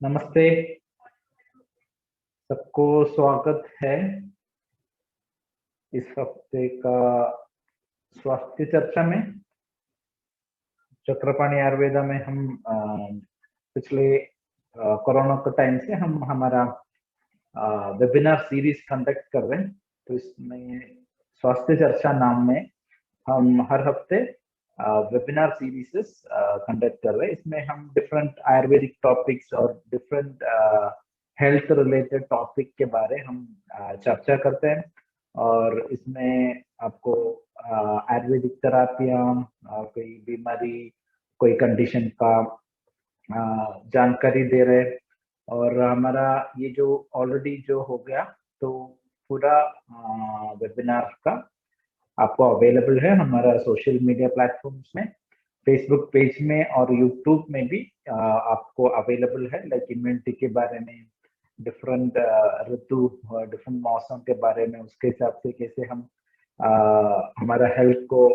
नमस्ते। सबको स्वागत है इस हफ्ते का स्वास्थ्य चर्चा में। चक्रपाणी आयुर्वेदा में हम पिछले कोरोना के टाइम से हम हमारा वेबिनार सीरीज कंडक्ट कर रहे हैं। तो इसमें स्वास्थ्य चर्चा नाम में हम हर हफ्ते वेबिनार सीरीज कंडक्ट कर रहे हैं। इसमें हम डिफरेंट आयुर्वेदिक टॉपिक्स और डिफरेंट हेल्थ रिलेटेड टॉपिक के बारे हम चर्चा करते हैं। और इसमें आपको आयुर्वेदिक थेरापियाँ, कोई बीमारी, कोई कंडीशन का जानकारी दे रहे हैं। और हमारा ये जो ऑलरेडी जो हो गया, तो पूरा वेबिनार का आपको अवेलेबल है हमारा सोशल मीडिया प्लेटफॉर्म्स में, फेसबुक पेज में और यूट्यूब में भी आपको अवेलेबल है। लाइक इम्यूनिटी के बारे में, डिफरेंट ऋतु और डिफरेंट मौसम के बारे में, उसके हिसाब से कैसे हम हमारा हेल्थ को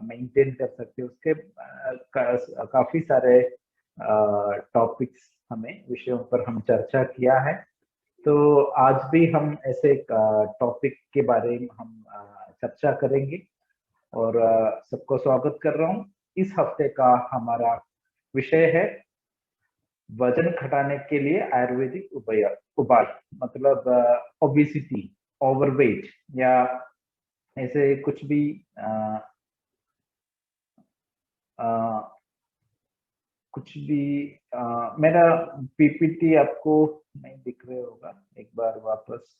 मेंटेन कर सकते हैं, उसके काफी सारे टॉपिक्स हमें विषयों पर हम चर्चा किया है। तो आज भी हम ऐसे एक टॉपिक के बारे में हम चर्चा करेंगे। और सबको स्वागत कर रहा हूँ। इस हफ्ते का हमारा विषय है वजन घटाने के लिए आयुर्वेदिक उपाय, मतलब ओबेसिटी, ओवरवेट या ऐसे कुछ भी मेरा पीपीटी आपको नहीं दिख रहा होगा, एक बार वापस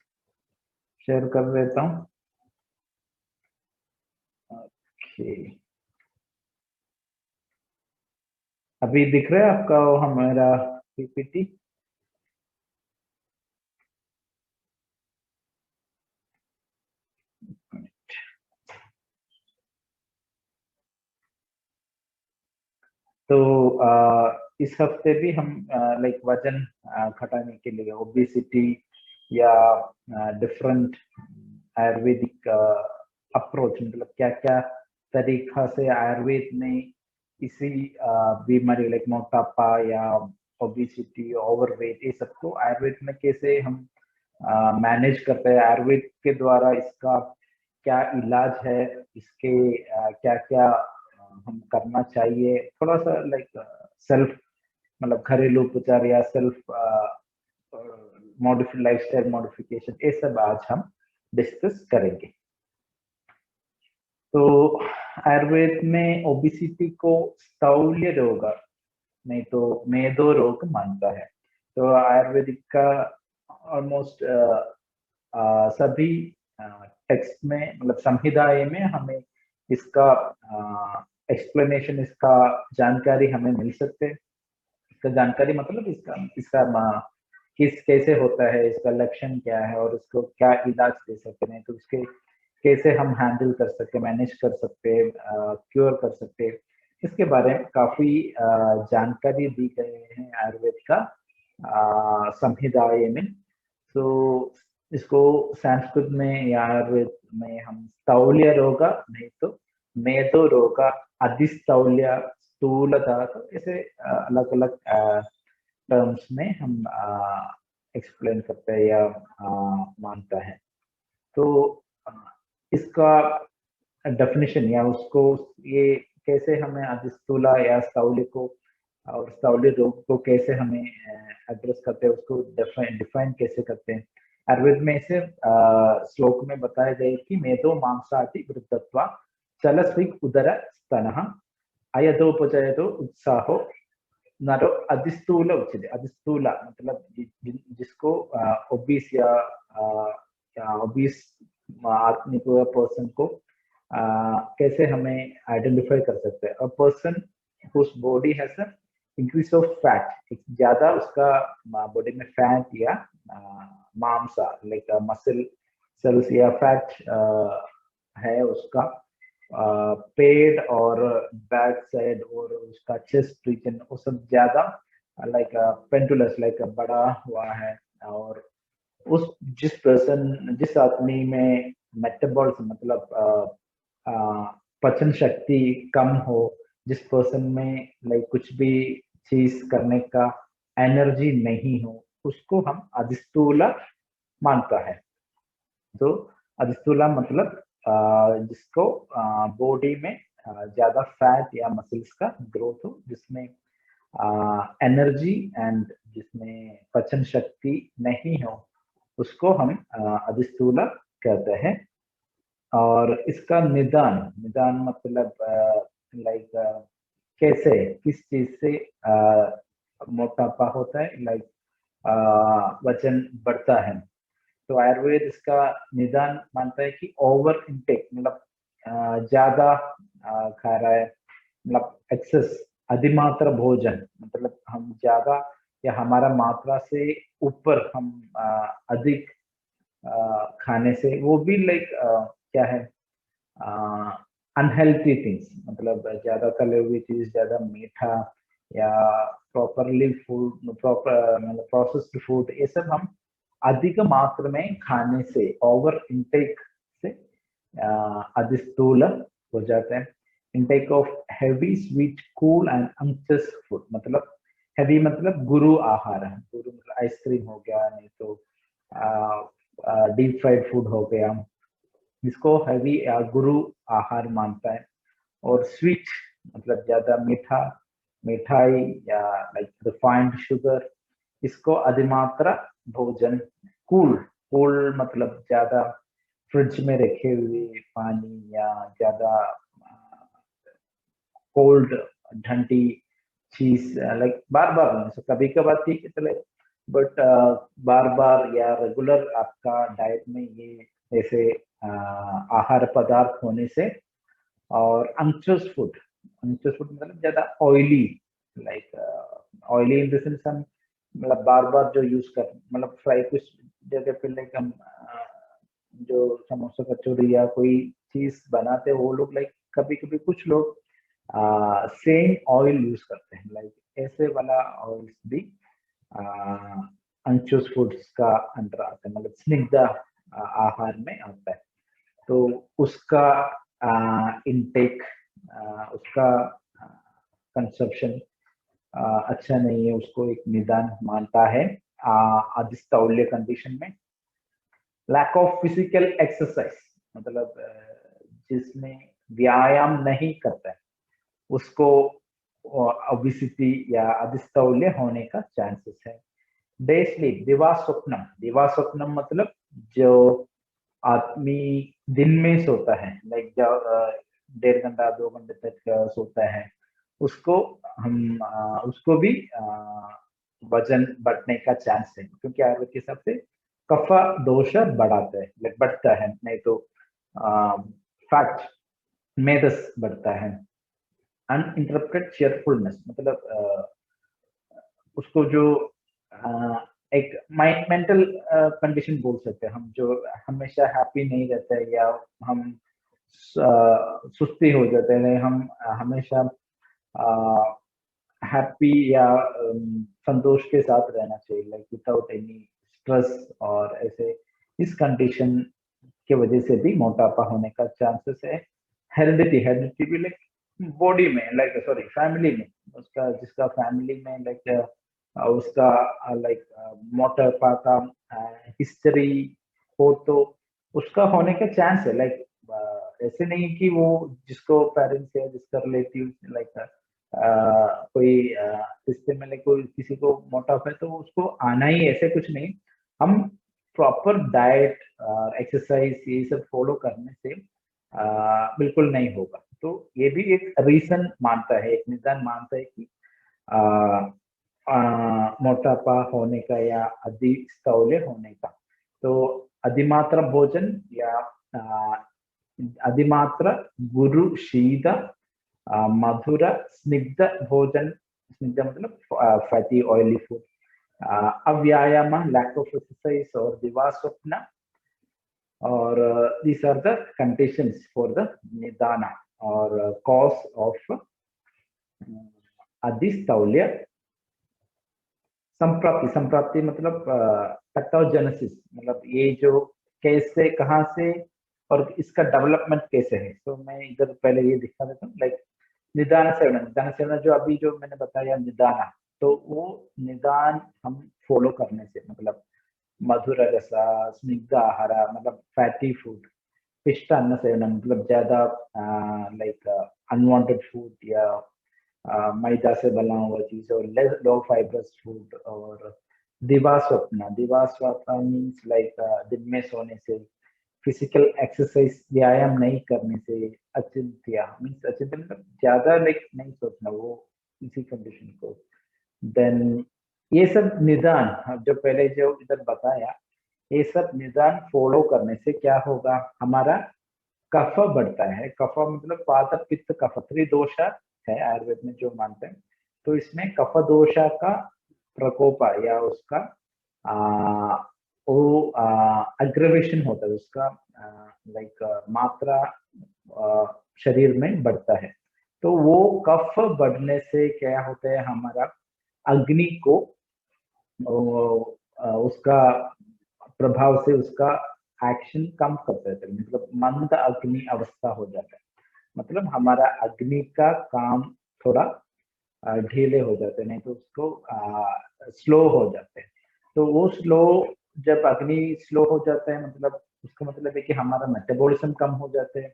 शेयर कर देता हूँ। ओके, अभी दिख रहा है आपका वो हमारा पीपीटी? तो इस हफ्ते भी हम लाइक वजन घटाने के लिए ओबेसिटी या डिफरेंट आयुर्वेदिक अप्रोच, मतलब क्या क्या तरीका से आयुर्वेद में इसी बीमारी लाइक मोटापा या ओबेसिटी, ओवरवेट, ये सबको आयुर्वेद में कैसे हम मैनेज करते हैं, आयुर्वेद के द्वारा इसका क्या इलाज है, इसके क्या क्या हम करना चाहिए, थोड़ा सा लाइक सेल्फ, मतलब घरेलू उपचार या सेल्फ मॉडिफाइड लाइफस्टाइल मॉडिफिकेशन, ये सब आज हम डिस्कस करेंगे। तो आयुर्वेद में ओबेसिटी को स्थौल्य रोग, नहीं तो मेदो रोग मानता है। तो आयुर्वेदिक का ऑलमोस्ट सभी टेक्स्ट में, मतलब संहिताएं में हमें इसका एक्सप्लेनेशन, इसका जानकारी हमें मिल सकते हैं। इसका जानकारी मतलब इसका इसका किस कैसे होता है, इसका लक्षण क्या है और इसको क्या इलाज दे सकते हैं, तो उसके कैसे हम हैंडल कर सकते हैं, मैनेज कर सकते हैं, क्योर कर सकते हैं, इसके बारे में काफी जानकारी दी गई है आयुर्वेद का संहिताएं में। तो इसको संस्कृत में या आयुर्वेद में हम स्थौल्य रोगा, नहीं तो मेदो रोगा, अधिस्थौल्य, स्थूलता, तो ऐसे अलग अलग टर्म्स में हम एक्सप्लेन करते हैं या मानता है। तो अ, इसका डेफिनेशन या उसको ये कैसे हमें अधिस्थूला या स्थौल्य को और स्थौल्य रोग को कैसे हमें एड्रेस करते हैं, उसको डिफाइन कैसे करते हैं। आयुर्वेद में इसे श्लोक में बताया गया कि मेदो मांसादि वृद्धत्वा चलस्विक उदर स्तनः अयदोपजयतो उत्साहो नरो अधिस्थूल उच्यते। अधिस्थूला मतलब जिसको ओबीस या ओबीस आदमी को या पर्सन को कैसे हमें आइडेंटिफाई कर सकते हैं। A person whose body has a increase of fat, ज्यादा उसका बॉडी में फैट या मांसा लाइक मसल सेल्स या फैट है उसका पेड और बैक साइड और उसका चेस्ट रीजन, वो सब ज्यादा लाइक पेंटुलस, लाइक बड़ा हुआ है। और उस जिस आदमी में मेटाबॉलिज्म, मतलब पचन शक्ति कम हो, जिस पर्सन में लाइक कुछ भी चीज करने का एनर्जी नहीं हो, उसको हम अधिस्थूला मानता है। तो अधिस्थूला मतलब जिसको बॉडी में ज्यादा फैट या मसल्स का ग्रोथ हो, जिसमें एनर्जी एंड जिसमें पचन शक्ति नहीं हो, उसको हम अधिस्थूला कहते हैं। और इसका निदान, निदान मतलब लाइक कैसे, किस चीज से मोटापा होता है, लाइक वजन बढ़ता है। तो आयुर्वेद इसका निदान मानता है कि ओवर इनटेक मतलब ज्यादा खा रहा है, मतलब एक्सेस, अधिमात्रा भोजन, मतलब हम ज्यादा या हमारा मात्रा से ऊपर हम अधिक खाने से, वो भी लाइक क्या है, अनहेल्थी थिंग्स, मतलब ज्यादा तले हुई चीज, ज्यादा मीठा या प्रॉपरली फूड, प्रॉपर मतलब प्रोसेस्ड फूड, ये सब हम अधिक मात्रा में खाने से, ओवर इनटेक से अधिस्थूल हो जाते हैं। Intake of heavy sweet cool and unctuous food, मतलब हैवी मतलब गुरु आहार है, गुरु मतलब आइसक्रीम हो गया, नहीं तो डीप फ्राइड फूड हो गया, इसको हैवी या गुरु आहार मानता है। और स्वीट मतलब ज्यादा मीठा, मिठाई या लाइक रिफाइंड शुगर, इसको अधिमात्रा भोजन। कूल, कूल मतलब ज्यादा फ्रिज में रखे हुए पानी या ज्यादा कोल्ड ठंडी चीज, लाइक बार बार, कभी कभार ठीक है चले, बट बार बार या रेगुलर आपका डाइट में ये ऐसे आहार पदार्थ होने से। और अनचोस फूड, अनचोस फूड मतलब ज्यादा oily, like oily in the sense हम मतलब बार बार जो यूज कर, मतलब फ्राई कुछ जगह पे लाइक हम जो समोसा कचौड़ी या कोई चीज बनाते हैं, वो लोग लाइक कभी कभी कुछ लोग सेम ऑयल यूज करते हैं, लाइक ऐसे वाला ऑयल भी अनचोस फूड्स का अंडर आता है, मतलब स्निग्ध आहार में आता है। तो उसका इनटेक, उसका कंजप्शन अच्छा नहीं है, उसको एक निदान मानता है अधिस्थौल्य कंडीशन में। लैक ऑफ फिजिकल एक्सरसाइज मतलब जिसमें व्यायाम नहीं करता है, उसको ओबेसिटी या अधिस्थौल्य होने का चांसेस है। डे स्लीप, दिवास्वप्नम, दिवास्वप्नम मतलब जो आदमी दिन में सोता है, लाइक 1.5 घंटा 2 घंटे तक सोता है, उसको हम उसको भी वजन बढ़ने का चांस है, क्योंकि आयुर्वेद के हिसाब से कफा दोष बढ़ाता है, लाइक बढ़ता है, नहीं तो फैट मेदस बढ़ता है। अनइंटरप्टेड चेयरफुलनेस मतलब उसको जो एक मेंटल कंडीशन बोल सकते हैं हम, जो हमेशा हैप्पी नहीं रहता है, या हम सुस्ती हो जाते हैं, हम हमेशा हैप्पी या संतोष के साथ रहना चाहिए, लाइक विदाउट एनी स्ट्रेस। और ऐसे इस कंडीशन के वजह से भी मोटापा होने का चांसेस है। हेरिडिटी, हेरिडिटी भी लाइक बॉडी में, लाइक सॉरी फैमिली में, उसका जिसका फैमिली में लाइक उसका लाइक मोटापा का हिस्ट्री हो, तो उसका होने का चांस है। लाइक ऐसे नहीं कि वो जिसको पेरेंट्स है, जिसका रिलेटिव लाइक कोई रिश्ते में लाइक कोई किसी को मोटापा है तो उसको आना ही, ऐसे कुछ नहीं। हम प्रॉपर डाइट एक्सरसाइज ये सब फॉलो करने से बिल्कुल नहीं होगा। तो ये भी एक रीजन मानता है, एक निदान मानता है कि मोटापा होने का या अधिस्थौल्य होने का। तो अधिमात्रा भोजन या अधिमात्रा गुरु शीत मधुर स्निग्ध भोजन, स्निग्ध मतलब फैटी ऑयली फूड, अव्यायाम, लैक ऑफ एक्सरसाइज और दिवास्वप्न, और these are the conditions for the nidana or cause of अधिस्थौल्य। संप्राप्ति, संप्राप्ति मतलब पैथोजेनेसिस, मतलब ये जो कैसे, कहाँ से और इसका डेवलपमेंट कैसे है। तो मैं इधर पहले ये दिखा देता हूँ, लाइक निदान सेवन, निदान सेवन जो अभी जो मैंने बताया निदाना, तो वो निदान हम फॉलो करने से, मतलब मधुर रस, स्निग्ध आहार, मतलब फैटी फूड, पिष्ट अन्न सेवन, मतलब ज्यादा लाइक अनवांटेड फूड या मैदा से बना हुआ चीज, और लो फाइबरस फूड, और दिवा स्वप्न मीन्स लाइक दिन में सोने से, फिजिकल एक्सरसाइज व्यायाम नहीं करने से, अचिंत्य मीन्स अचिंत्य मतलब ज्यादा लाइक नहीं सोचना वो इसी कंडीशन को। देन ये सब निदान जो पहले जो इधर बताया, ये सब निदान फॉलो करने से क्या होगा, हमारा कफ बढ़ता है। कफ मतलब वात पित्त कफ त्रिदोषा है आयुर्वेद में जो मानते हैं। तो इसमें कफ दोषा का प्रकोप या उसका आ, वो अग्रवेशन होता है, उसका लाइक मात्रा शरीर में बढ़ता है। तो वो कफ बढ़ने से क्या होता है, हमारा अग्नि को उसका प्रभाव से उसका एक्शन कम कर देते हैं, मतलब मंद अग्नि अवस्था हो जाता है। मतलब हमारा अग्नि का काम थोड़ा ढीले हो जाते हैं, नहीं तो उसको स्लो हो जाते हैं। तो वो स्लो, जब अग्नि स्लो हो जाता है मतलब उसका मतलब है कि हमारा मेटाबॉलिज्म कम हो जाते हैं,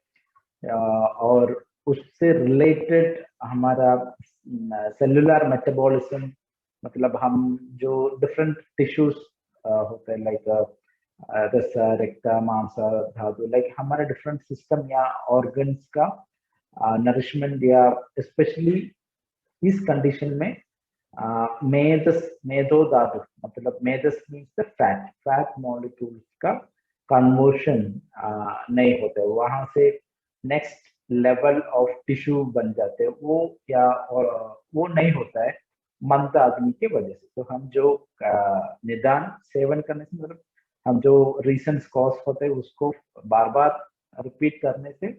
और उससे रिलेटेड हमारा सेलुलर मेटाबॉलिज्म, मतलब हम जो डिफरेंट टिश्यूज होते हैं लाइक रस, रक्त, मांस, धातु, लाइक हमारे डिफरेंट सिस्टम या ऑर्गन्स का नरिशमेंट, या स्पेशली इस कंडीशन में मेदो धातु, मतलब मेदस means the fat, fat molecules का कन्वर्शन नहीं होता है, वहां से नेक्स्ट लेवल ऑफ टिश्यू बन जाते हैं वो, या और वो नहीं होता है मंद अग्नि की वजह से। तो हम जो निदान सेवन करने से, मतलब हम जो रीसेंट कॉज होते हैं उसको बार बार रिपीट करने से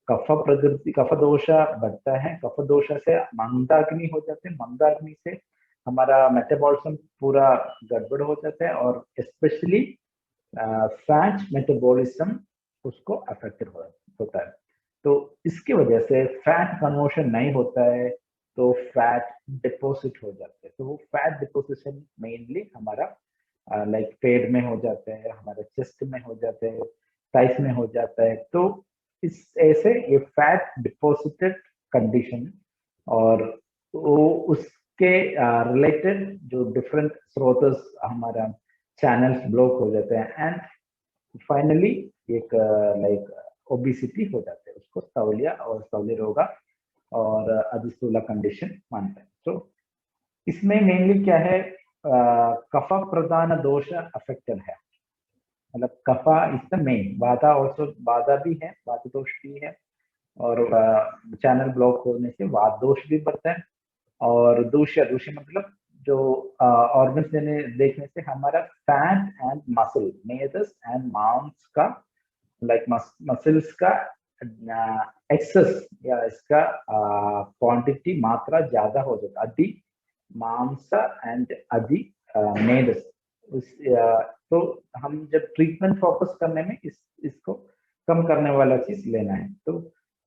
कफ प्रकृति, कफ दोषा बढ़ता है। कफ दोषा से मंदाग्नि हो जाते हैं, मंदाग्नि से हमारा मेटाबॉलिज्म पूरा गड़बड़ हो जाता है, और स्पेशली फैट मेटाबॉलिज्म उसको अफेक्टेड होता है। तो इसकी वजह से फैट कन्वर्शन नहीं होता है, तो फैट डिपोजिट हो जाते हैं। तो वो फैट डिपोजिशन मेनली हमारा लाइक पेट में हो जाते हैं, हमारे चेस्ट में हो जाते हैं, टाइस में हो जाता है। तो इस ऐसे ये फैट डिपोजिटेड कंडीशन, और वो उसके रिलेटेड जो डिफरेंट स्रोतस हमारा चैनल्स ब्लॉक हो जाते हैं, एंड फाइनली एक लाइक ओबिसिटी हो जाते हैं, उसको स्थौल्य और स्थौल्य रोग और अधिस्थूला कंडीशन मानते हैं। तो इसमें मेनली क्या है, कफ प्रधान दोष अफेक्टेड है, मतलब कफा इज द मेन, बाधा ऑल्सो, बाधा भी है, वात दोष भी है, और चैनल ब्लॉक होने से वात दोष भी बढ़ता है। और दूष्य, दूष्य मतलब जो ऑर्गन्स देने देखने से हमारा फैट एंड मसल, मेदस एंड मांस का लाइक मसल्स का एक्सेस या इसका क्वांटिटी मात्रा ज्यादा हो जाता है, अधिक मांस एंड अधिक मेदस। उस तो हम जब ट्रीटमेंट फोकस करने में इसको कम करने वाला चीज लेना है। तो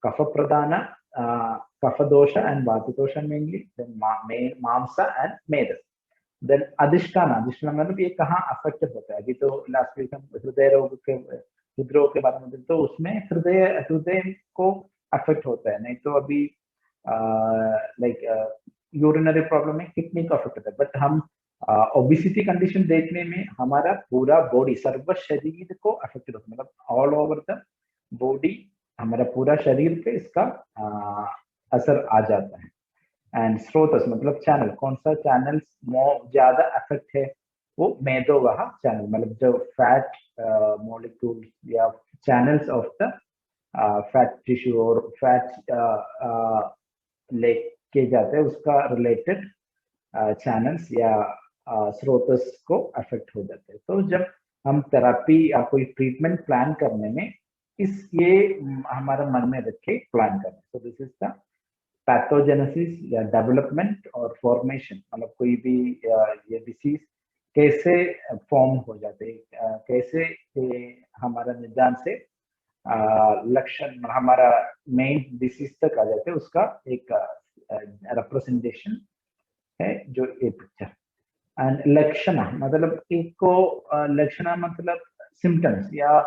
कफ प्रधान कफ दोष एंड वात दोष मेनली, देन मांस एंड मेदस, देन अधिष्ठान, अधिष्ठान मतलब ये कहाँ अफेक्ट होता है। अभी तो लास्ट वीक हम हृदय रोग के, हृदरोग के बारे में, तो उसमें हृदय हृदय को अफेक्ट होता है, नहीं तो अभी लाइक यूरिनरी प्रॉब्लम में किडनी को अफेक्ट होता है। बट हम ओबिसिटी कंडीशन देखने में हमारा पूरा बॉडी, सर्व शरीर को अफेक्टेड होता है, मतलब ऑल ओवर द बॉडी, हमारा पूरा शरीर पे इसका असर आ जाता है। एंड स्रोतस मतलब चैनल, कौन सा चैनल ज्यादा अफेक्ट है, वो मेदोवाह चैनल, मतलब जो फैट मॉलिक्यूल या channels of the fat tissue और फैट लेके जाते हैं, उसका रिलेटेड चैनल्स या स्रोतस को अफेक्ट हो जाते हैं। तो जब हम थेरापी या कोई ट्रीटमेंट प्लान करने में इस ये हमारा मन में रखे प्लान करना। तो दिस इज द पैथोजेनेसिस या डेवलपमेंट और फॉर्मेशन, मतलब कोई भी ये डिसीज कैसे फॉर्म हो जाते हैं, कैसे हमारा निदान से लक्षण हमारा मेन डिसीज तक आ जाते हैं, उसका एक रिप्रेजेंटेशन है जो ये पिक्चर। एंड लक्षण मतलब एक को लक्षण मतलब सिम्टम्स या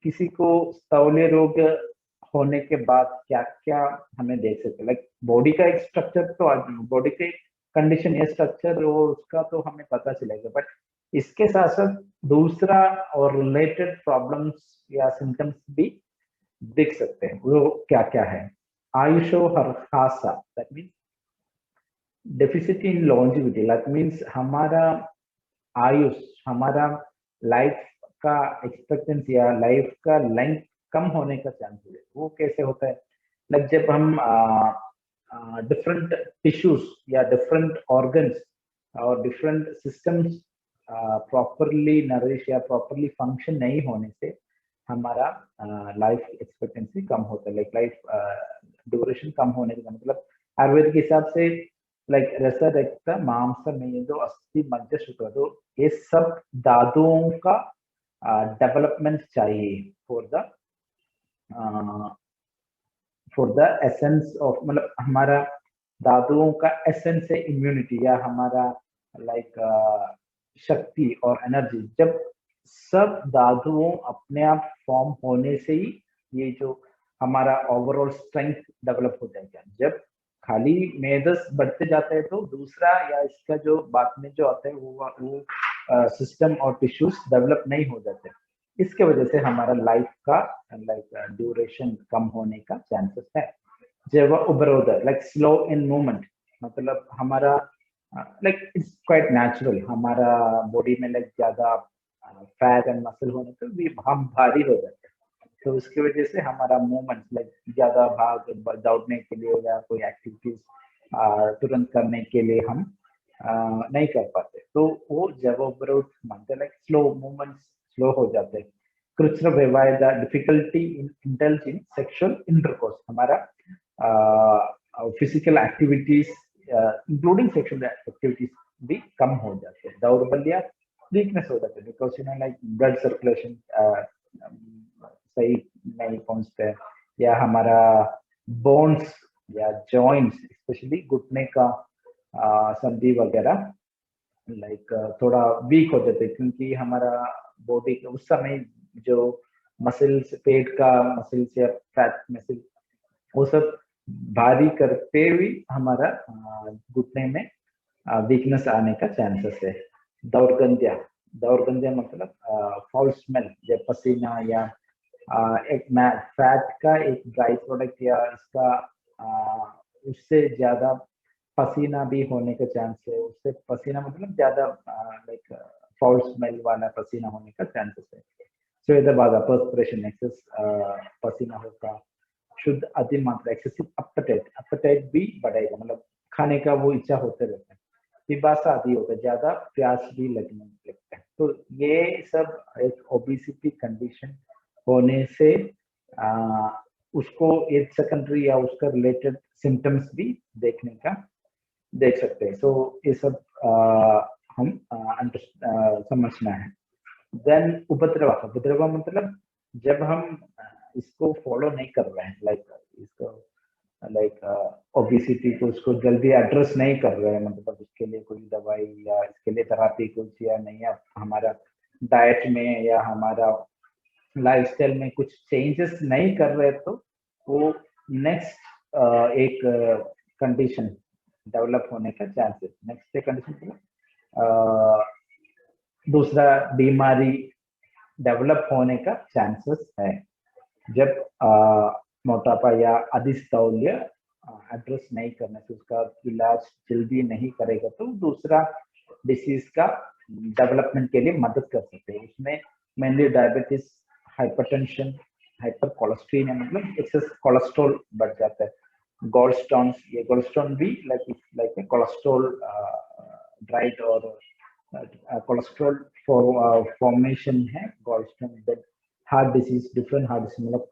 किसी को स्थौल्य रोग होने के बाद क्या क्या हमें देख सकते हैं। लाइक बॉडी का एक स्ट्रक्चर तो बॉडी के कंडीशन या स्ट्रक्चर वो उसका तो हमें पता चलेगा, बट इसके साथ साथ दूसरा और रिलेटेड प्रॉब्लम्स या सिम्टम्स भी दिख सकते हैं। वो क्या क्या है? आयुषो हर्षासा, that means deficit in longevity, that means हमारा आयुष, हमारा लाइफ का एक्सपेक्टेंसी या लाइफ का लेंथ कम होने का चांस है। वो कैसे होता है? लाइक जब हम डिफरेंट टिश्यूज या डिफरेंट ऑर्गन्स और डिफरेंट सिस्टम्स प्रॉपरली नरिश या प्रॉपरली फंक्शन नहीं होने से हमारा लाइफ एक्सपेक्टेंसी कम होता है। लाइक लाइफ ड्यूरेशन कम होने का मतलब आयुर्वेद के हिसाब से लाइक रस रक्त मांस मेदो अस्थि मज्जा शुक्र, तो ये सब धातुओं का डेवलपमेंट चाहिए फॉर द एसेंस ऑफ, मतलब हमारा धातुओं का एसेंस है इम्यूनिटी या हमारा लाइक शक्ति और एनर्जी। जब सब धातुओं अपने आप फॉर्म होने से ही ये जो हमारा ओवरऑल स्ट्रेंथ डेवलप हो जाएगा। जब खाली मेदस बढ़ते जाता है तो दूसरा या इसका जो बाद में जो आता है वो सिस्टम और टिश्यूज डेवलप नहीं हो जाते। इसके वजह से हमारा लाइफ का लाइक ड्यूरेशन कम होने का चांसेस है। जब उपरोध लाइक स्लो इन मूवमेंट, मतलब हमारा लाइक इट्स क्वाइट नेचुरल, हमारा बॉडी में लाइक ज्यादा फैट एंड मसल होने पर भी हम भारी हो जाते हैं। तो उसकी वजह से हमारा मूवमेंट लाइक ज्यादा भाग दौड़ने के लिए या कोई एक्टिविटीज तुरंत करने के लिए हम नहीं कर पाते। तो वो जवोब्रोथ मानते लाइक स्लो मूवमेंट स्लो हो जाते हैं। कृष्ण व्यवहार the difficulty in indulge in sexual intercourse, हमारा physical activities including sexual activities भी कम हो जाते हैं। दौर्बल्य वीकनेस हो जाते हैं because you know like blood circulation सही नहीं पहुंचते, या हमारा बोन्स या जॉइंट्स स्पेशली घुटने का संधि वगैरह लाइक थोड़ा वीक हो जाते हैं, क्योंकि हमारा बॉडी उस समय जो मसल्स, पेट का मसल्स या फैट मसल, वो सब भारी करते हुए हमारा घुटने में वीकनेस आने का चांसेस है। दौर्गंध्या, दौर्गंध्या मतलब फाउल स्मेल, जब पसीना या एक फैट का एक ड्राई प्रोडक्ट या इसका उससे ज्यादा पसीना भी होने का चांस है। उससे पसीना मतलब ज्यादा लाइक फाउल स्मेल वाला पसीना होने का चांसेस है। स्वेदबाधा, पर्सपिरेशन, एक्सेस पसीना होगा। शुद्ध अति मात्रा, एक्सेसिव एपेटाइट, एपेटाइट भी बढ़ेगा, मतलब खाने का वो इच्छा होते रहता है। पिपासा आदि होगा, ज्यादा प्यास भी लगने लगता है। तो ये सब एक ओबेसिटी कंडीशन होने से उसको एक सेकेंडरी या उसका रिलेटेड सिम्टम्स भी देख सकते हैं। सो ये सब हम समझना है। देन उपद्रव, उपद्रव मतलब जब हम इसको फॉलो नहीं कर रहे हैं, लाइक इसको लाइक ओबेसिटी को उसको जल्दी एड्रेस नहीं कर रहे हैं, मतलब इसके लिए कोई दवाई या इसके लिए थेरेपी कुछ या नहीं, या हमारा डाइट में या हमारा लाइफस्टाइल में कुछ चेंजेस नहीं कर रहे, तो वो नेक्स्ट एक कंडीशन डेवलप होने का चांसेस, नेक्स्ट कंडीशन दूसरा बीमारी डेवलप होने का चांसेस है। जब मोटापा या अधिस्थौल्य एड्रेस नहीं करने से, उसका इलाज जल्दी नहीं करेगा, तो दूसरा डिसीज का डेवलपमेंट के लिए मदद कर सकते हैं। उसमें mainly diabetes, hypertension, hyper cholesterin, मतलब एक्सेस कोलेस्ट्रॉल बढ़ जाता है। गॉल स्टोन, ये गॉल स्टोन भी लाइक कोलेस्ट्रॉल ड्राइड और कोलेस्ट्रॉल फॉर्मेशन है gall stone. Heart disease, different heart disease, मतलब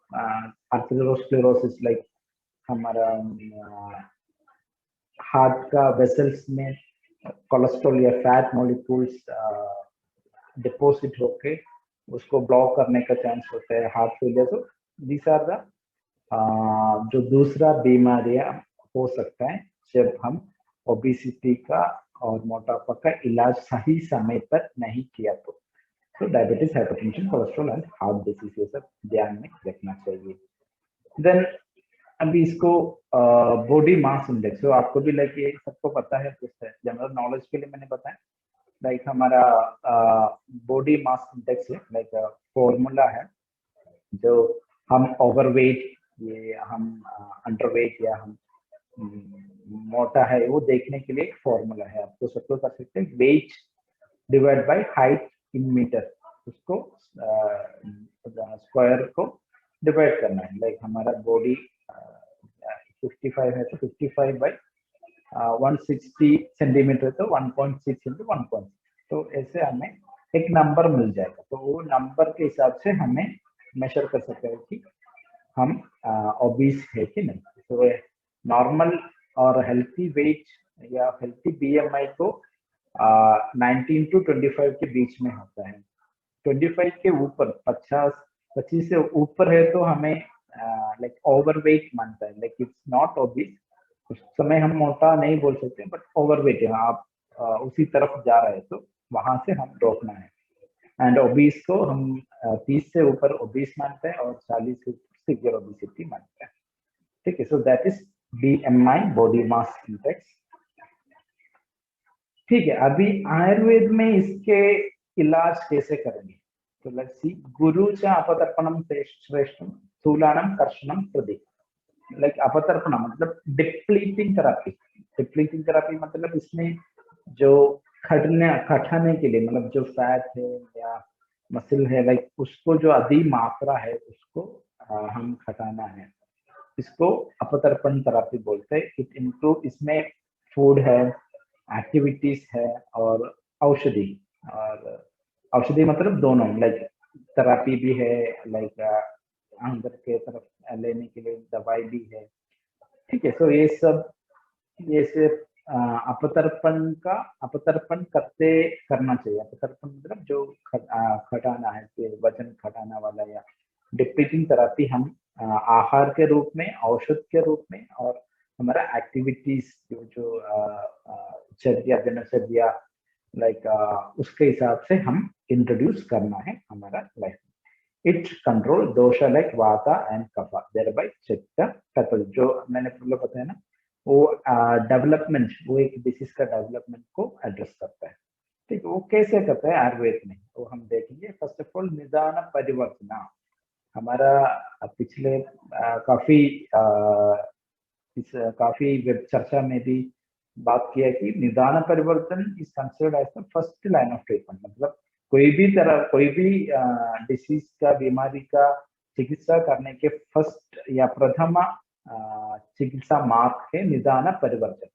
आर्थरोस्क्लेरोसिस, लाइक हमारा हार्ट का वेसल्स में कोलेस्ट्रॉल या फैट मॉलिक्यूल्स डिपॉजिट होके उसको ब्लॉक करने का चांस होता है, हार्ट फेलियर। तो दिस आर द जो दूसरा बीमारियां हो सकता है जब हम ओबेसिटी का और मोटापा का इलाज सही समय पर नहीं किया तो diabetes, hypertension, cholesterol and heart disease ये सब ध्यान में रखना चाहिए। देन अभी इसको बॉडी मास इंडेक्स, तो आपको भी लाइक ये सबको पता है, जनरल नॉलेज के लिए मैंने बताया। लाइक हमारा बॉडी मास इंडेक्स है, लाइक फॉर्मूला है जो हम ओवरवेट, ये हम अंडरवेट या हम मोटा है वो देखने के लिए एक फॉर्मूला है, आपको सबको कर सकते हैं। Weight divide by height in metre, उसको स्क्वायर को डिवाइड करना है। लाइक हमारा बॉडी 55 है तो 55 बाई 160 सेंटीमीटर तो 1.6 इंटू 1.6, तो ऐसे हमें एक नंबर मिल जाएगा। तो वो नंबर के हिसाब से हमें मेजर कर सकते हैं कि हम ओबीस है कि नहीं। तो नॉर्मल और हेल्थी वेट या हेल्थी बीएमआई को 19 टू 25 के बीच में होता है। 25 के ऊपर 25 से ऊपर है तो हमें लाइक ओवरवेट मानता है, लाइक इट्स नॉट ओबीस। उस समय हम मोटा नहीं बोल सकते, बट ओवरवेट है, आप उसी तरफ जा रहे हैं तो वहां से हम रोकना है। एंड ओबीस को हम 30 से ऊपर ओबीस मानते हैं और 40 से ऊपर सिवियर ओबेसिटी मानते हैं। ठीक है, so that is BMI, body mass index. ठीक है, अभी आयुर्वेद में इसके इलाज कैसे करेंगे, तो लेट्स सी। गुरुचा अपतर्पणम श्रेष्ठम स्थूलानाम कर्षणम प्रति। लाइक अपतर्पण मतलब डिप्लीटिंग थेरेपी। डिप्लीटिंग थेरेपी मतलब इसमें जो खटाने के लिए, मतलब जो फैट है या मसल है, लाइक उसको जो अधिक मात्रा है उसको हम घटाना है, इसको अपतर्पण थेरेपी बोलते हैं। इट इंक्लूड, इसमें फूड है, एक्टिविटीज है और औषधि। और औषधि मतलब दोनों, लाइक थेरेपी भी है, लाइक अंदर के तरफ लेने के लिए दवाई भी है। ठीक है, तो ये सब, ये सिर्फ अपतर्पण करना चाहिए। अपतर्पण मतलब जो घटाना है, वजन घटाना वाला, या डिप्लीटिंग थेरेपी हम आहार के रूप में, औषध के रूप में, और हमारा एक्टिविटीज जो दिनचर्या, लाइक उसके हिसाब से हम इंट्रोड्यूस करना है हमारा लाइफ में। इट कंट्रोल दोषा लाइक वाता एंड कफा, देयरबाय चित्त तत्व, जो मैंने पहले बताया ना, वो डेवलपमेंट, वो एक डिसीज का डेवलपमेंट को एड्रेस करता है। ठीक है, वो कैसे करता है आयुर्वेद में, तो हम देखेंगे। फर्स्ट ऑफ ऑल, निदान परिवर्तना। हमारा पिछले काफी वेब चर्चा में भी बात किया कि निदान परिवर्तन is considered as the first line of treatment. मतलब कोई भी डिसीज का, बीमारी का चिकित्सा करने के फर्स्ट या प्रथम चिकित्सा मार्ग है निदान परिवर्तन।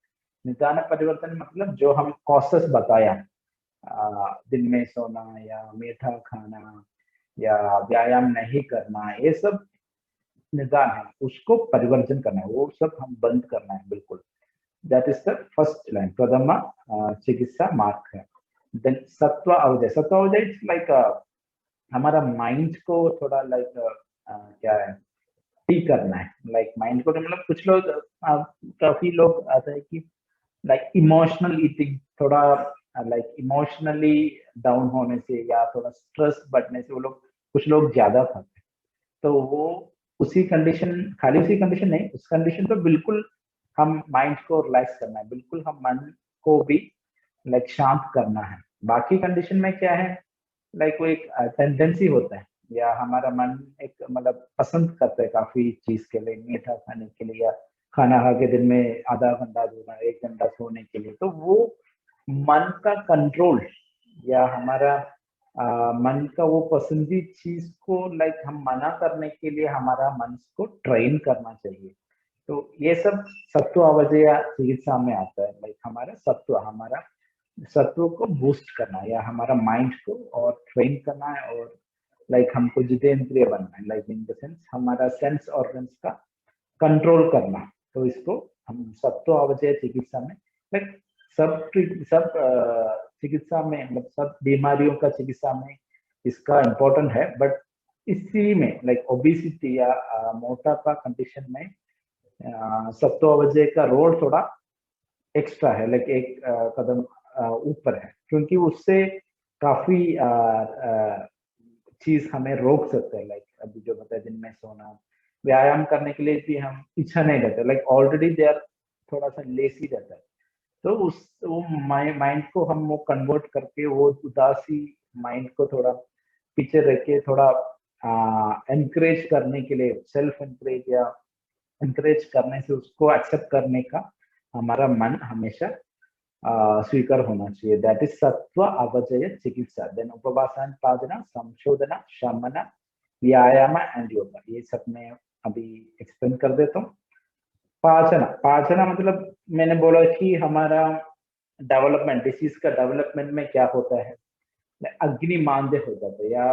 निदान परिवर्तन मतलब जो हम कॉसेस बताया, दिन में सोना या मीठा खाना या व्यायाम नहीं करना, ये सब निदान है, उसको परिवर्तन करना है, वो सब हम बंद करना है बिल्कुल। That is the first line, प्रथम चिकित्सा मार्ग है। देन सत्व अवजय। सत्व अवजय इट्स लाइक हमारा माइंड को थोड़ा लाइक क्या है, ठीक करना है। लाइक माइंड को, मतलब कुछ लोग काफी लोग आता है कि लाइक इमोशनल ईटिंग, थोड़ा लाइक इमोशनली डाउन होने से या थोड़ा स्ट्रेस बढ़ने से वो लोग, कुछ लोग ज्यादा खाते हैं। तो वो उसी कंडीशन, खाली उसी कंडीशन नहीं, उस कंडीशन तो बिल्कुल हम माइंड को रिलैक्स करना है, बिल्कुल हम मन को भी लाइक शांत करना है। बाकी कंडीशन में क्या है, लाइक वो एक टेंडेंसी होता है, या हमारा मन एक मतलब पसंद करता है काफी चीज के लिए, मीठा खाने के लिए, या खाना खा के दिन में आधा घंटा सोना, 1 घंटा सोने के लिए। तो वो मन का कंट्रोल, या हमारा मन का वो पसंदीदा चीज को लाइक हम मना करने के लिए हमारा मन को ट्रेन करना चाहिए। तो ये सब सत्व अवजय चिकित्सा में आता है। लाइक हमारा सत्व को बूस्ट करना, या हमारा माइंड को और ट्रेन करना है, और लाइक हमको जितेंद्रिय बनना है, लाइक इन द सेंस हमारा सेंस ऑर्गन्स का कंट्रोल करना। तो इसको हम सत्व अवजय चिकित्सा में, लाइक सब चिकित्सा में, मतलब सब बीमारियों का चिकित्सा में इसका इम्पोर्टेंट है। बट इसी में लाइक ओबेसिटी या मोटापा कंडीशन में सत्व अवजय का रोल थोड़ा एक्स्ट्रा है, लाइक एक कदम ऊपर है, क्योंकि उससे काफी चीज हमें रोक सकते हैं। लाइक अभी जो बताया, दिन में सोना, व्यायाम करने के लिए भी हम इच्छा नहीं रहते, लाइक ऑलरेडी दे आर थोड़ा सा लेसी रहता है। तो उस वो माइंड को हम वो कन्वर्ट करके, वो उदासी माइंड को थोड़ा पीछे रख के, थोड़ा एनकरेज करने के लिए, सेल्फ एनकरेज या एनकरेज करने से उसको एक्सेप्ट करने का हमारा मन हमेशा स्वीकार होना चाहिए। दैट इज सत्व अवजय चिकित्सा। देन उपवासन, पादना, संशोधना, शमन, व्यायाम एंड योगा, ये सब मैं अभी एक्सप्लेन कर देता हूँ। पाचना, पाचना मतलब मैंने बोला कि हमारा डेवलपमेंट, डिसीज का डेवलपमेंट में क्या होता है, अग्नि मांद्य हो जाता है, या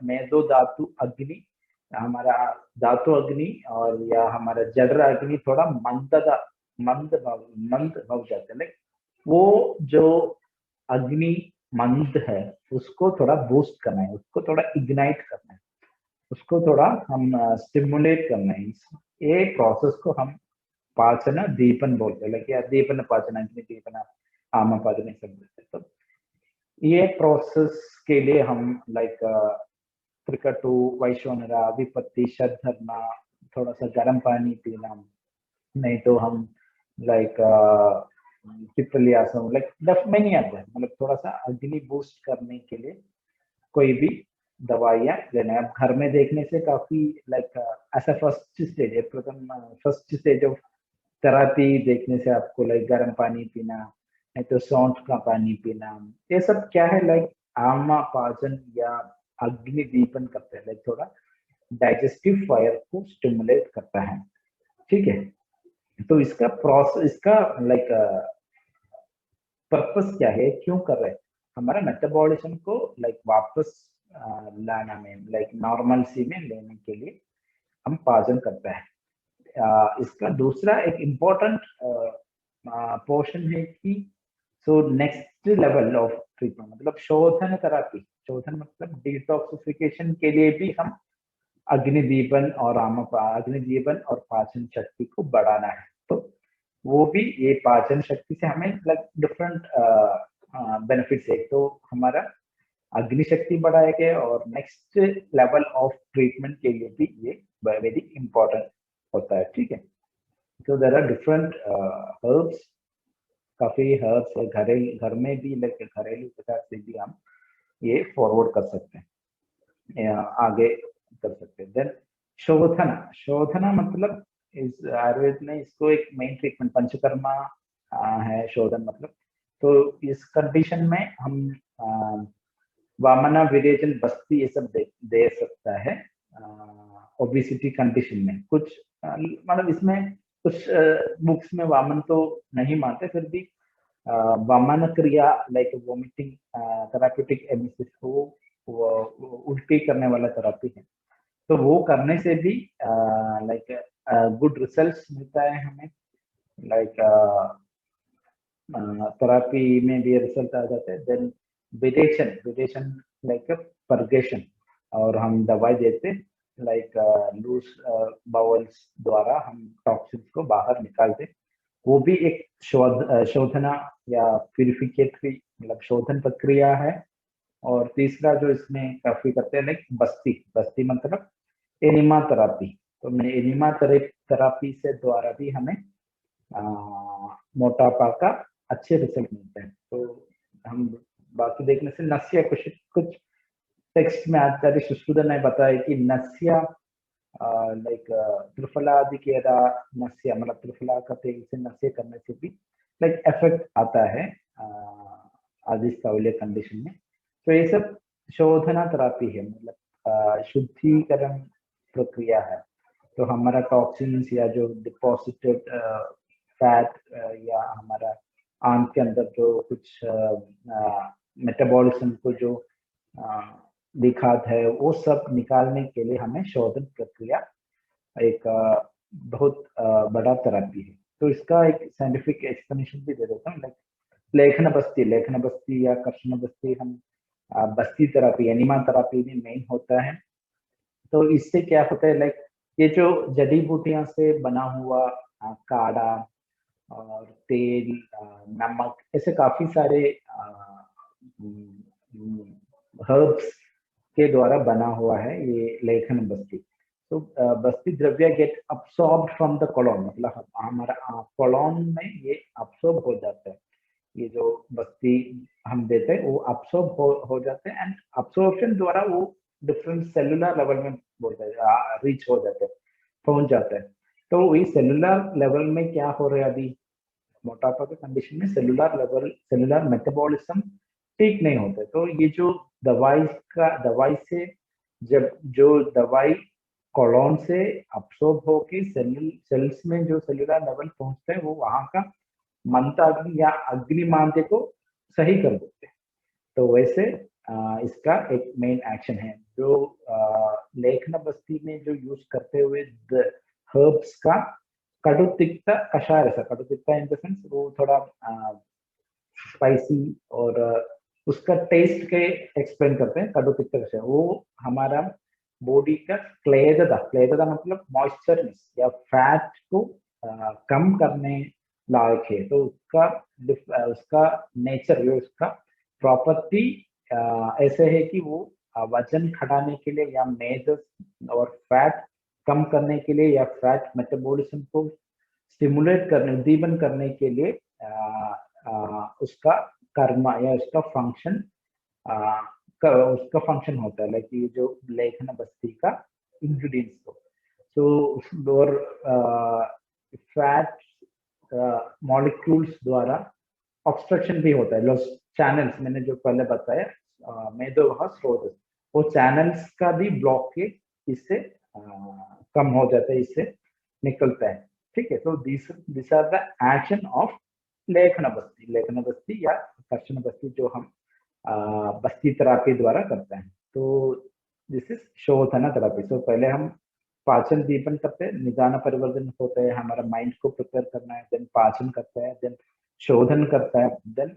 मेदो धातु अग्नि, हमारा धातु अग्नि, और या हमारा जठर अग्नि थोड़ा मंद हो जाते हैं। लाइक वो जो अग्नि मंद है, उसको थोड़ा बूस्ट करना है, उसको थोड़ा इग्नाइट करना है, उसको थोड़ा हम स्टिमुलेट करना है। ये प्रोसेस को हम पाचन दीपन बोलते हैं। लाइक दीपन पाचन, अग्नि दीपन, आम पाचन सब बोलते हैं। तो ये प्रोसेस के लिए हम लाइक त्रिकटु, वैश्वानरा, विपत्ति, शतधर्मा, थोड़ा सा गर्म पानी पीना, नहीं तो हम लाइक पिपलियासम, लाइक दफ में नहीं आता है, मतलब थोड़ा सा अग्नि बूस्ट करने के लिए कोई भी दवाइयाँ लेना है। अब घर में देखने से काफी लाइक ऐसा फर्स्ट स्टेज है, प्रथम फर्स्ट स्टेज ऑफ थेरापी देखने से आपको लाइक गर्म पानी पीना, नहीं तो सौंठ का पानी पीना, ये सब क्या है, लाइक आमा पाचन या अग्नि दीपन करते हैं, लाइक थोड़ा डाइजेस्टिव फायर को स्टिमुलेट करता है। ठीक है, तो इसका प्रोसेस, इसका लाइक पर्पस क्या है, क्यों कर रहे हैं, हमारा मेटाबॉलिज्म को लाइक वापस लाना में, लाइक नॉर्मलसी में लेने के लिए हम पाचन करते हैं। इसका दूसरा एक इम्पोर्टेंट पोर्शन है कि so next level of treatment, मतलब शोधन थेरापी, शोधन मतलब डिटॉक्सिफिकेशन के लिए भी हम अग्निदीपन और अग्निदीपन और पाचन शक्ति को बढ़ाना है। तो वो भी, ये पाचन शक्ति से हमें लाइक डिफरेंट बेनिफिट्स है। तो हमारा अग्नि शक्ति बढ़ाएगा, और नेक्स्ट लेवल ऑफ ट्रीटमेंट के लिए भी ये वेरी इंपॉर्टेंट होता है। ठीक है, तो देर आर डिफरेंट हर्ब्स, काफी हर्ब्स है घर में भी, लाइक घरेलू प्रकार से भी हम ये फॉरवर्ड कर सकते हैं, आगे कर सकते हैं। देन शोधना, शोधना मतलब इस आयुर्वेद में इसको एक मेन ट्रीटमेंट पंचकर्मा है शोधन मतलब। तो इस कंडीशन में हम वामना, विरेचन, बस्ती, ये सब दे सकता है ओबेसिटी कंडीशन में। कुछ मतलब इसमें कुछ बुक्स में वामन तो नहीं मानते, फिर भी वामन क्रिया लाइक वोमिटिंग थेराप्यूटिक एमिसिस, वो उल्टी करने वाला थेरापी है। तो वो करने से भी लाइक गुड रिजल्ट्स मिलता है हमें, लाइक थेरापी में भी रिजल्ट आ जाते हैं। देन विरेचन, विरेचन लाइक परगेशन, और हम दवाई देते लाइक लूज बाउल्स द्वारा हम टॉक्सिन्स को बाहर निकालते, वो भी एक शोधना या प्यूरिफिकेटरी मतलब शोधन प्रक्रिया है। और तीसरा जो इसमें काफी करते हैं लाइक बस्ती, बस्ती मतलब एनिमा थेरापी। तो मैं एनिमा थेरापी से द्वारा भी हमें मोटापा का अच्छे रिजल्ट मिलते हैं। तो हम बाकी देखने से नस्या, कुछ कुछ टेक्स्ट में आचार्य सुश्रुतन ने बताया कि नस्या लाइक त्रिफलादिकेरा नस्या, मतलब त्रिफला का तेल से नस्य करने से भी लाइक इफेक्ट आता है आदिस्थौल्य कंडीशन में। तो ये सब शोधना थेरापी है, मतलब शुद्धिकरण प्रक्रिया है। तो हमारा टॉक्सिन्स या जो डिपॉजिटेड फैट या हमारा आंत के अंदर जो कुछ मेटाबॉलिज्म को जो दिखात है, वो सब निकालने के लिए हमें शोधन प्रक्रिया एक बहुत बड़ा थेरापी है। तो इसका एक साइंटिफिक एक्सप्लेनेशन भी दे देता हूँ। लाइक लेखन बस्ती, लेखन बस्ती या कर्षण बस्ती, हम बस्ती थेरापी, एनिमा थेरापी में मेन होता है। तो इससे क्या होता है, लाइक ये जो जड़ी बूटियां से बना हुआ काढ़ा और तेल, नमक, ऐसे काफी सारे हर्ब्स के द्वारा बना हुआ है ये लेखन बस्ती। तो basti dravya get absorb from the colon, मतलब हमारा कोलोन में ये अब्सॉर्ब हो जाता है। ये जो बस्ती हम देते हैं वो अब्सॉर्ब हो जाते हैं, एंड अब्सॉर्प्शन द्वारा वो डिफरेंट सेलुलर लेवल में बोलते हैं रीच हो जाते हैं, पहुंच जाते हैं। तो वही सेलुलर लेवल में क्या हो रहा है अभी, मोटापा के कंडीशन में सेलुलर लेवल, सेलुलर मेटाबॉलिज्म ठीक नहीं होते। तो ये जो दवाई से, जब जो दवाई कोलोन से अब्सॉर्ब होके सेल्स में जो सेलुलर लेवल पहुंचते हैं, वो वहां का मंदाग्नि या अग्निमांद्य को सही कर देते हैं। तो वैसे इसका एक मेन एक्शन है जो लेखन बस्ती में जो यूज करते हुए हर्ब्स का कटु तिक्ता कषाय रस, कटु तिक्ता इन द सेंस वो थोड़ा स्पाइसी, और उसका टेस्ट के एक्सप्लेन करते हैं कटु तिक्ता कषाय। वो हमारा बॉडी का क्लेदता मतलब मॉइस्चरनेस या फैट को कम करने लायक है। तो उसका नेचर, उसका प्रॉपर्टी ऐसे है कि वो वजन घटाने के लिए या मेद और फैट कम करने के लिए या फैट मेटाबॉलिज्म को स्टिमुलेट करने, उद्दीपन करने के लिए उसका कर्म या उसका फंक्शन होता है। लाइक ये जो लेखन बस्ती का इंग्रेडिएंट्स को, तो और फैट मॉलिक्यूल्स द्वारा ऑब्स्ट्रक्शन भी होता है। लॉस चैनल्स मैंने जो पहले बताया मेदोवह स्रोत, वो चैनल्स का भी ब्लॉकेज इससे कम हो जाता है, इससे निकलता है। ठीक है, तो this are the action of lekhan basti या कर्षण बस्ती जो हम बस्ती थेरेपी द्वारा करते हैं। तो दिस इज शोधन थेरेपी। तो पहले हम पाचन दीपन करते हैं, निदान परिवर्तन होता है, हमारा माइंड को प्रिपेयर करना है, देन पाचन करता है, देन शोधन करता है, देन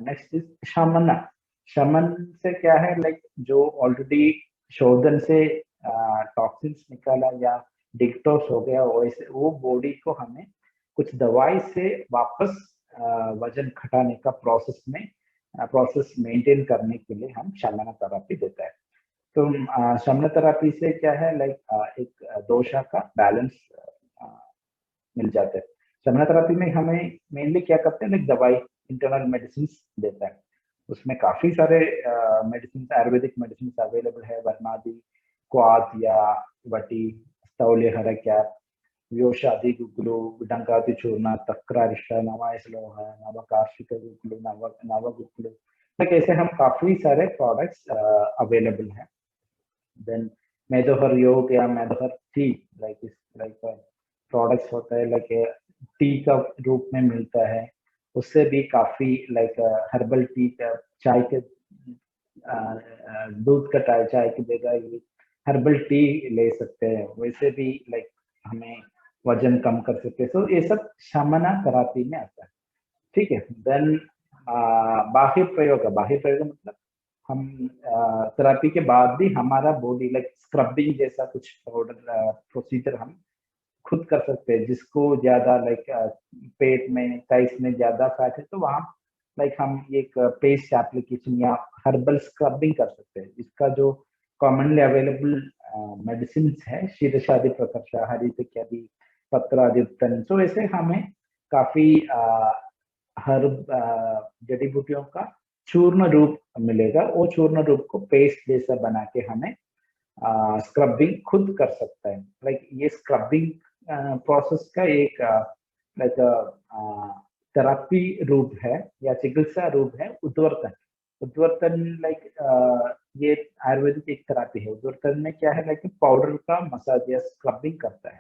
नेक्स्ट इज शमन। शमन से क्या है, लाइक जो ऑलरेडी शोधन से टॉक्सिन्स निकाला या डिटॉक्स हो गया, वैसे वो बॉडी को हमें कुछ दवाई से वापस वजन घटाने का प्रोसेस मेंटेन करने के लिए हम शमन थेरेपी देता है। तो शमन थेरेपी से क्या है, लाइक एक दोषा का बैलेंस मिल जाता है। शमन थेरेपी में हमें मेनली क्या करते हैं, लाइक दवाई, इंटरनल मेडिसिन देता है। उसमें काफी सारे मेडिसिन, आयुर्वेदिक मेडिसिन अवेलेबल है, वर्णादि, क्वाथ या वटी, स्थौल्य हरक्या, व्योषादि गुग्गुलु, डंकाति चूर्ण, तक्रारिष्ट, नवायसलोह, नवकार्षिक गुग्गुलु, नव गुग्गुलु, लाइक ऐसे हम काफी सारे प्रोडक्ट्स अवेलेबल हैं। देन मेदोहर योग या मेदोहर टी, लाइक प्रोडक्ट्स होता है, लाइक टी का रूप में मिलता है। उससे भी काफी लाइक हर्बल टी, चाय के दूध का चाय की जगह ये हर्बल टी ले सकते हैं। वैसे भी लाइक हमें वजन कम कर सकते हैं। तो ये सब शमन थेरेपी में आता है। ठीक है, देन बाह्य प्रयोग मतलब हम थेरेपी के बाद भी हमारा बॉडी, लाइक स्क्रबिंग जैसा कुछ प्रोसीजर हम खुद कर सकते हैं। जिसको ज्यादा लाइक पेट में, टाइस में ज्यादा फैट है, तो वहाँ लाइक हम एक पेस्ट एप्लीकेशन या हर्बल स्क्रबिंग कर सकते हैं। इसका जो कॉमनली अवेलेबल मेडिसिन है, शीर्षादि प्रकर्ष, हरित इत्यादि, पत्रादिप्तन, तो ऐसे हमें काफी हर्ब जड़ी बूटियों का चूर्ण रूप मिलेगा। वो चूर्ण रूप को पेस्ट जैसा बना के हमें स्क्रबिंग खुद कर सकता है। लाइक ये स्क्रबिंग प्रोसेस का एक लाइक थेरेपी रूप है या चिकित्सा रूप है उद्वर्तन। उद्वर्तन लाइक ये आयुर्वेदिक एक थेरेपी है। उद्वर्तन में क्या है, लाइक पाउडर का मसाज या स्क्रबिंग करता है।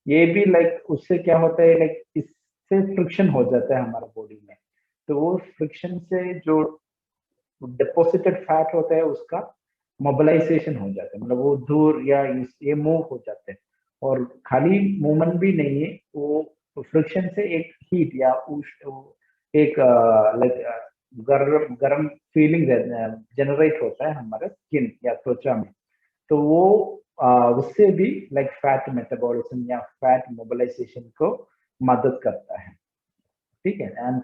ये भी लाइक उससे क्या होता है, लाइक इससे फ्रिक्शन हो जाता है हमारा बॉडी में। तो वो फ्रिक्शन से जो डिपॉजिटेड फैट होता है उसका मोबिलाइजेशन हो जाता है, मतलब वो दूर या ये मूव हो जाते हैं। और खाली मूवमेंट भी नहीं है, वो फ्रिक्शन से एक हीट या एक लाइक गर्म गर्म फीलिंग जनरेट होता है हमारे स्किन या त्वचा में। तो वो उससे भी लाइक फैट मेटाबॉलिज्म या फैट मोबिलाइजेशन को मदद करता है। ठीक है। एंड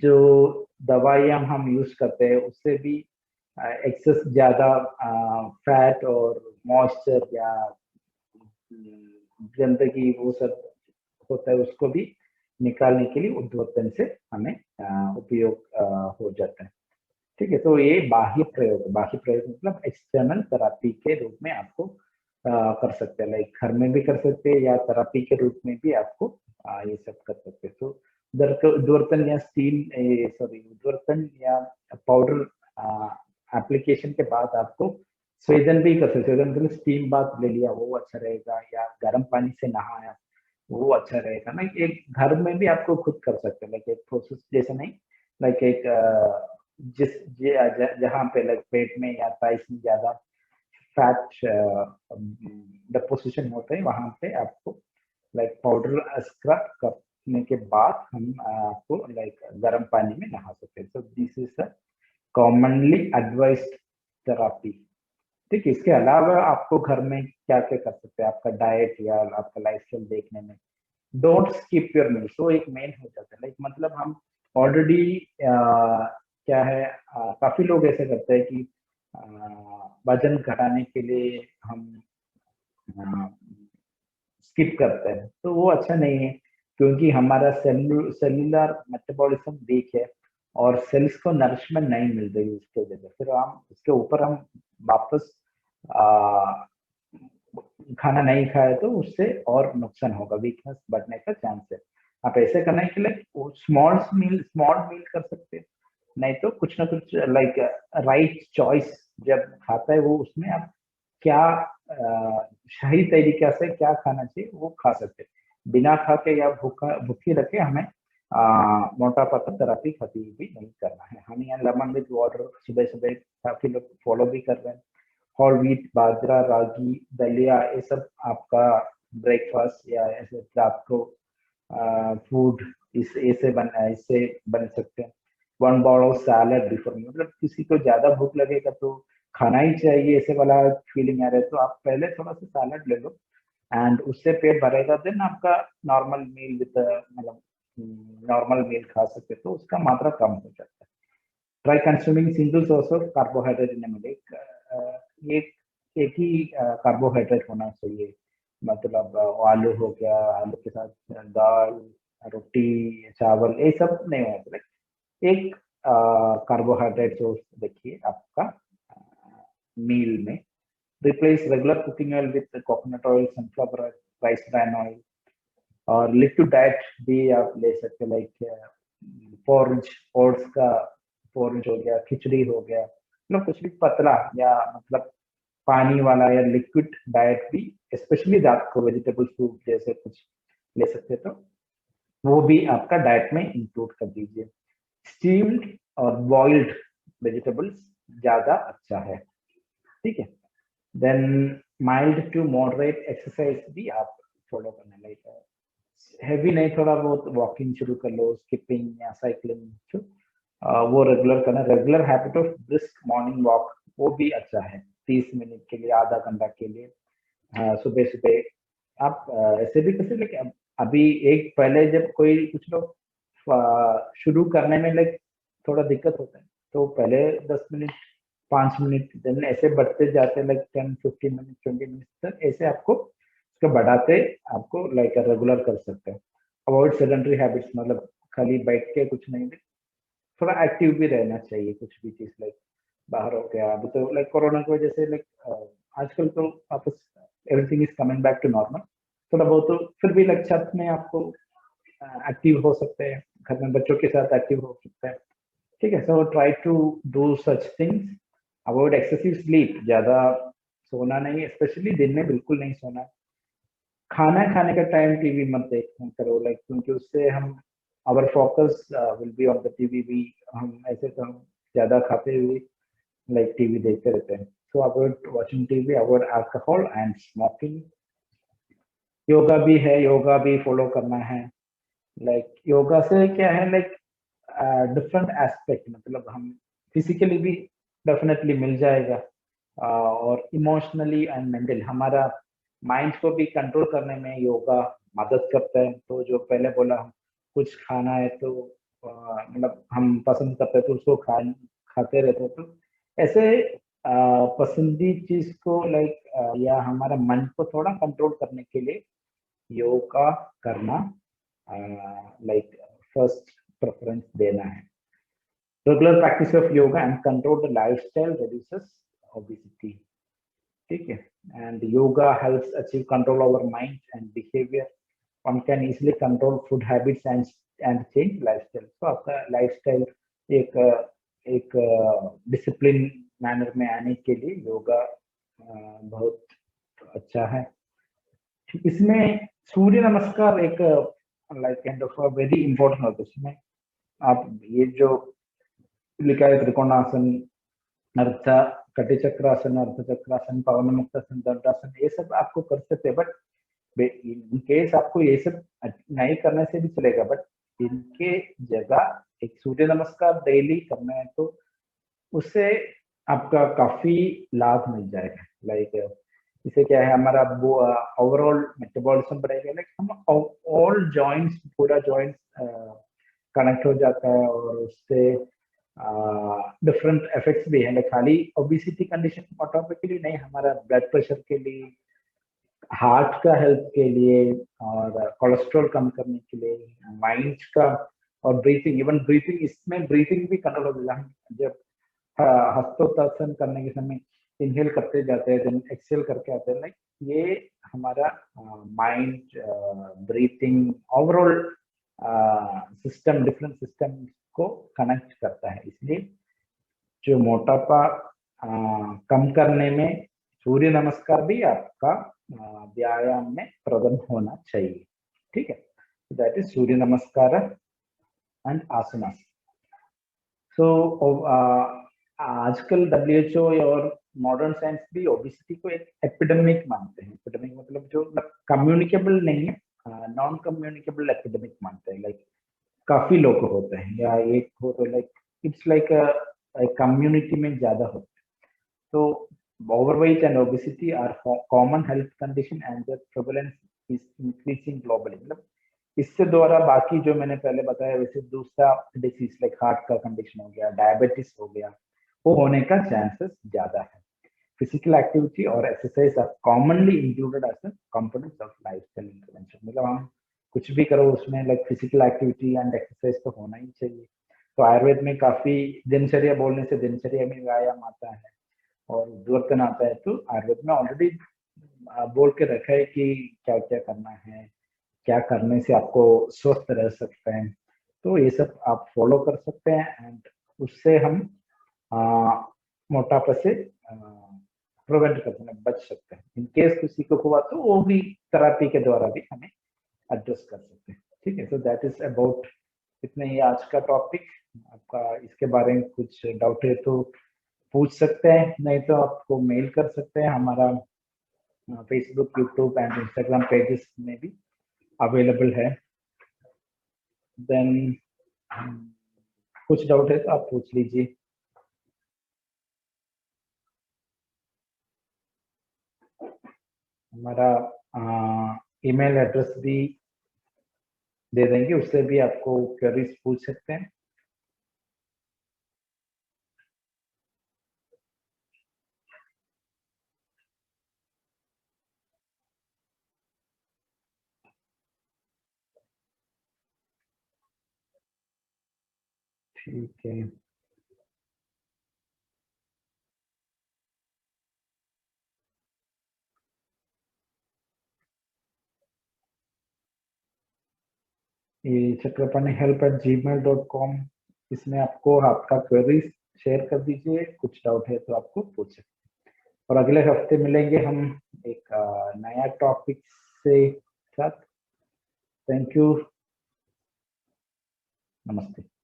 जो दवाइयाँ हम यूज करते हैं उससे भी एक्सेस ज्यादा फैट और मॉइस्चर या गंदगी वो सब होता है, उसको भी निकालने के लिए उद्वर्तन से हमें उपयोग हो जाता है। ठीक है, तो ये बाह्य प्रयोग मतलब एक्सटर्नल थेरापी के रूप में आपको कर सकते हैं, लाइक घर में भी कर सकते हैं या थेरापी के रूप में भी आपको ये सब कर सकते हैं। तो उद्वर्तन या उद्वर्तन या पाउडर एप्लीकेशन के बाद आपको स्वेदन भी कर सकते हैं। स्वेदन मतलब स्टीम बाथ ले लिया वो अच्छा रहेगा, या गर्म पानी से नहाया वो अच्छा रहेगा ना। एक घर में भी आपको खुद कर सकते हैं, लाइक एक प्रोसेस जैसे नहीं, लाइक एक जहाँ पे लाइक पेट में या थाइस में ज्यादा फैट डिपोजिशन होते हैं, वहां पे आपको लाइक पाउडर स्क्रब करने के बाद हम आपको लाइक गर्म पानी में नहा सकते हैं। So this is a commonly advised therapy. ठीक है, इसके अलावा आपको घर में क्या क्या कर सकते हैं आपका डाइट या आपका लाइफस्टाइल देखने में, डोंट स्किप योर मील्स, वो एक मेन हो जाता है। लाइक मतलब हम ऑलरेडी क्या है, काफी लोग ऐसे करते हैं कि वजन घटाने के लिए हम स्किप करते हैं, तो वो अच्छा नहीं है, क्योंकि हमारा सेल्यूलर मेटाबॉलिज्म वीक है और सेल्स को नरिशमेंट नहीं मिल रही उसके वजह से, फिर हम उसके ऊपर हम वापस आ, खाना नहीं खाए तो उससे और नुकसान होगा, वीकनेस बढ़ने का चांस है। आप ऐसे करने के लिए स्मॉल मील कर सकते हैं, नहीं तो कुछ ना कुछ लाइक राइट चॉइस जब खाता है वो, उसमें आप क्या सही तरीके से क्या खाना चाहिए वो खा सकते हैं। बिना खा के या भूखी रखे हमें मोटापा का थेरापी कभी भी नहीं करना है। Honey and lemon with water सुबह सुबह काफी लोग फॉलो भी कर रहे हैं। होल व्हीट, बाजरा, रागी, दलिया, ये सब आपका ब्रेकफास्ट या ऐसे रात को फूड इससे बन सकते हैं। One bowl of salad before, मतलब किसी को ज्यादा भूख लगेगा तो खाना ही चाहिए ऐसे वाला फीलिंग आ रहा है, तो आप पहले थोड़ा सा सैलड ले लो एंड उससे पेट भरेगा, देन आपका नॉर्मल मील विद मतलब नॉर्मल मील खा सकते, तो उसका मात्रा कम हो जाता है। Try consuming single source of carbohydrate in milk, एक एक ही कार्बोहाइड्रेट होना चाहिए, मतलब आलू हो गया, आलू के साथ दाल, रोटी, चावल, ये सब नहीं होना चाहिए। एक कार्बोहाइड्रेट सोर्स देखिए आपका मील में। Replace regular cooking oil with coconut oil, sunflower oil, rice bran oil, और लिक्विड डाइट भी आप ले सकते हैं, लाइक पोर्ज, ओट्स का पोर्ज हो गया, खिचड़ी हो गया, मतलब कुछ भी पतला या मतलब पानी वाला या लिक्विड डाइट भी, स्पेशली रात को वेजिटेबल सूप जैसे कुछ ले सकते, तो वो भी आपका डाइट में इंक्लूड कर दीजिए। स्टीम्ड और बॉइल्ड वेजिटेबल्स ज्यादा अच्छा है। ठीक है, then mild to moderate exercise भी आप फॉलो करने लाइक हैवी नहीं, थोड़ा बहुत वॉकिंग शुरू कर लो, स्किपिंग या साइकिलिंग, वो रेगुलर करना। Regular habit of brisk morning walk वो भी अच्छा है, 30 मिनट के लिए, आधा घंटा के लिए सुबह सुबह आप ऐसे भी कर सकते। लेकिन अभी एक पहले जब कोई कुछ लोग शुरू करने में लाइक थोड़ा दिक्कत होता है, तो पहले 10 मिनट, 5 मिनट, देन ऐसे बढ़ते जाते लाइक 10, 15 मिनट, 20 मिनट तक, ऐसे आपको उसको बढ़ाते आपको लाइक रेगुलर कर सकते हैं। अवॉइड सेडेंटरी हैबिट्स, मतलब खाली बैठ के कुछ नहीं, थोड़ा एक्टिव भी रहना चाहिए, कुछ भी चीज लाइक बाहर हो गया। अभी तो लाइक कोरोना की वजह से लाइक आजकल तो वापस everything is coming back to normal, थोड़ा बहुत तो फिर भी लाइक छत में आपको एक्टिव हो सकते हैं, घर में बच्चों के साथ एक्टिव हो सकते हैं। ठीक है, so try to do such things. Avoid excessive sleep, ज्यादा सोना नहीं, स्पेशली दिन में बिल्कुल नहीं सोना। खाना खाने का टाइम टीवी मत देख करो, लाइक क्योंकि उससे हम our focus will be on the TV भी, हम ऐसे तो हम ज्यादा खाते हुए लाइक टीवी देखते रहते हैं। सो avoid watching TV, avoid alcohol and smoking. Yoga भी है, योगा भी फॉलो करना है। लाइक योगा से क्या है, लाइक डिफरेंट एस्पेक्ट, मतलब हम फिजिकली भी डेफिनेटली मिल जाएगा, और इमोशनली एंड मेंटली हमारा माइंड को भी कंट्रोल करने में योगा मदद करता है। तो जो पहले बोला, कुछ खाना है तो मतलब हम पसंद करते हैं तो उसको खाते रहते हैं, तो ऐसे पसंदी चीज को लाइक या हमारा मन को थोड़ा कंट्रोल करने के लिए योगा करना लाइक फर्स्ट प्रेफरेंस देना है। Regular practice of yoga and control the lifestyle reduces obesity, ठीक है। And yoga helps achieve control over mind and behaviour. One can easily control food habits and change lifestyle. तो आपका लाइफस्टाइल एक एक discipline manner में आने के लिए योगा बहुत अच्छा है। इसमें सूर्य नमस्कार एक like kind of very important होता है। इसमें आप ये जो लिखा है त्रिकोणासन, अर्थ कटिचक्रासन, अर्धचक्रासन, पवन मुक्तासन, दंडासन, ये सब आपको कर सकते हैं। बट इन केस आपको ये सब नहीं करने से भी चलेगा, बट इनके जगह एक सूर्य नमस्कार डेली करना है तो उससे आपका काफी लाभ मिल जाएगा। लाइक इससे क्या है, हमारा ओवरऑल मेटाबॉलिज्म बढ़ेगा। लाइक हम ऑल जॉइंट्स, पूरा जॉइंट्स कनेक्ट हो जाता है और उससे डिफरेंट इफेक्ट्स भी है। खाली ओबेसिटी कंडीशन मोटापे के लिए नहीं, हमारा ब्लड प्रेशर के लिए, हार्ट का हेल्थ के लिए, और कोलेस्ट्रॉल कम करने के लिए, माइंड का, और ब्रीथिंग, इवन ब्रीथिंग, इसमें ब्रीथिंग भी कंट्रोल हो जाएगा। हम जब हस्तोत्तासन करने के समय इनहेल करते जाते हैं, देन एक्सहेल करके आते हैं, लाइक ये हमारा mind, breathing, overall system, different system को कनेक्ट करता है। इसलिए जो मोटापा कम करने में सूर्य नमस्कार भी आपका व्यायाम में प्रदान होना चाहिए, ठीक है। दैट इज सूर्य नमस्कार एंड आसनास। सो आजकल WHO और मॉडर्न साइंस भी ओबेसिटी को एक एपिडेमिक मानते हैं। एपिडेमिक मतलब जो कम्युनिकेबल नहीं है, नॉन कम्युनिकेबल एपिडेमिक मानते हैं। लाइक काफी लोग होते हैं या एक हो तो लाइक इट्स लाइक कम्युनिटी में ज्यादा होते हैं। तो overweight and obesity are common health condition and their prevalence is increasing globally। मतलब इससे द्वारा बाकी जो मैंने पहले बताया वैसे दूसरा डिसीज लाइक हार्ट का कंडीशन हो गया, डायबिटीज हो गया, वो होने का चांसेस ज्यादा है। फिजिकल एक्टिविटी और exercise are commonly included as components of lifestyle intervention. मतलब हम कुछ भी करो उसमें like physical activity and exercise तो होना ही चाहिए। तो आयुर्वेद में काफी दिनचर्या बोलने से दिनचर्या में व्यायाम आता है और उद्वर्तन आता है। तो आयुर्वेद में ऑलरेडी बोल के रखा है कि क्या क्या करना है, क्या करने से आपको स्वस्थ रह सकते हैं। तो ये सब आप फॉलो कर सकते हैं एंड उससे हम मोटापा से प्रिवेंट कर सकते हैं, बच सकते हैं। इन केस किसी को हुआ तो वो भी थेरेपी के द्वारा भी हमें एड्रेस कर सकते हैं, ठीक है। सो दैट इज अबाउट इतना ही आज का टॉपिक। आपका इसके बारे में कुछ डाउट है तो पूछ सकते हैं, नहीं तो आपको मेल कर सकते हैं। हमारा Facebook, YouTube and Instagram pages में भी अवेलेबल है। देन कुछ डाउट है तो आप पूछ लीजिए। हमारा ईमेल एड्रेस भी दे देंगे, उससे भी आपको क्वेरीज पूछ सकते हैं। ठीक है, ये चक्रपाणी help@gmail.com, इसमें आपको आपका क्वेरीज शेयर कर दीजिए। कुछ डाउट है तो आपको पूछ सकते हैं। और अगले हफ्ते मिलेंगे हम एक नया टॉपिक से साथ। थैंक यू, नमस्ते।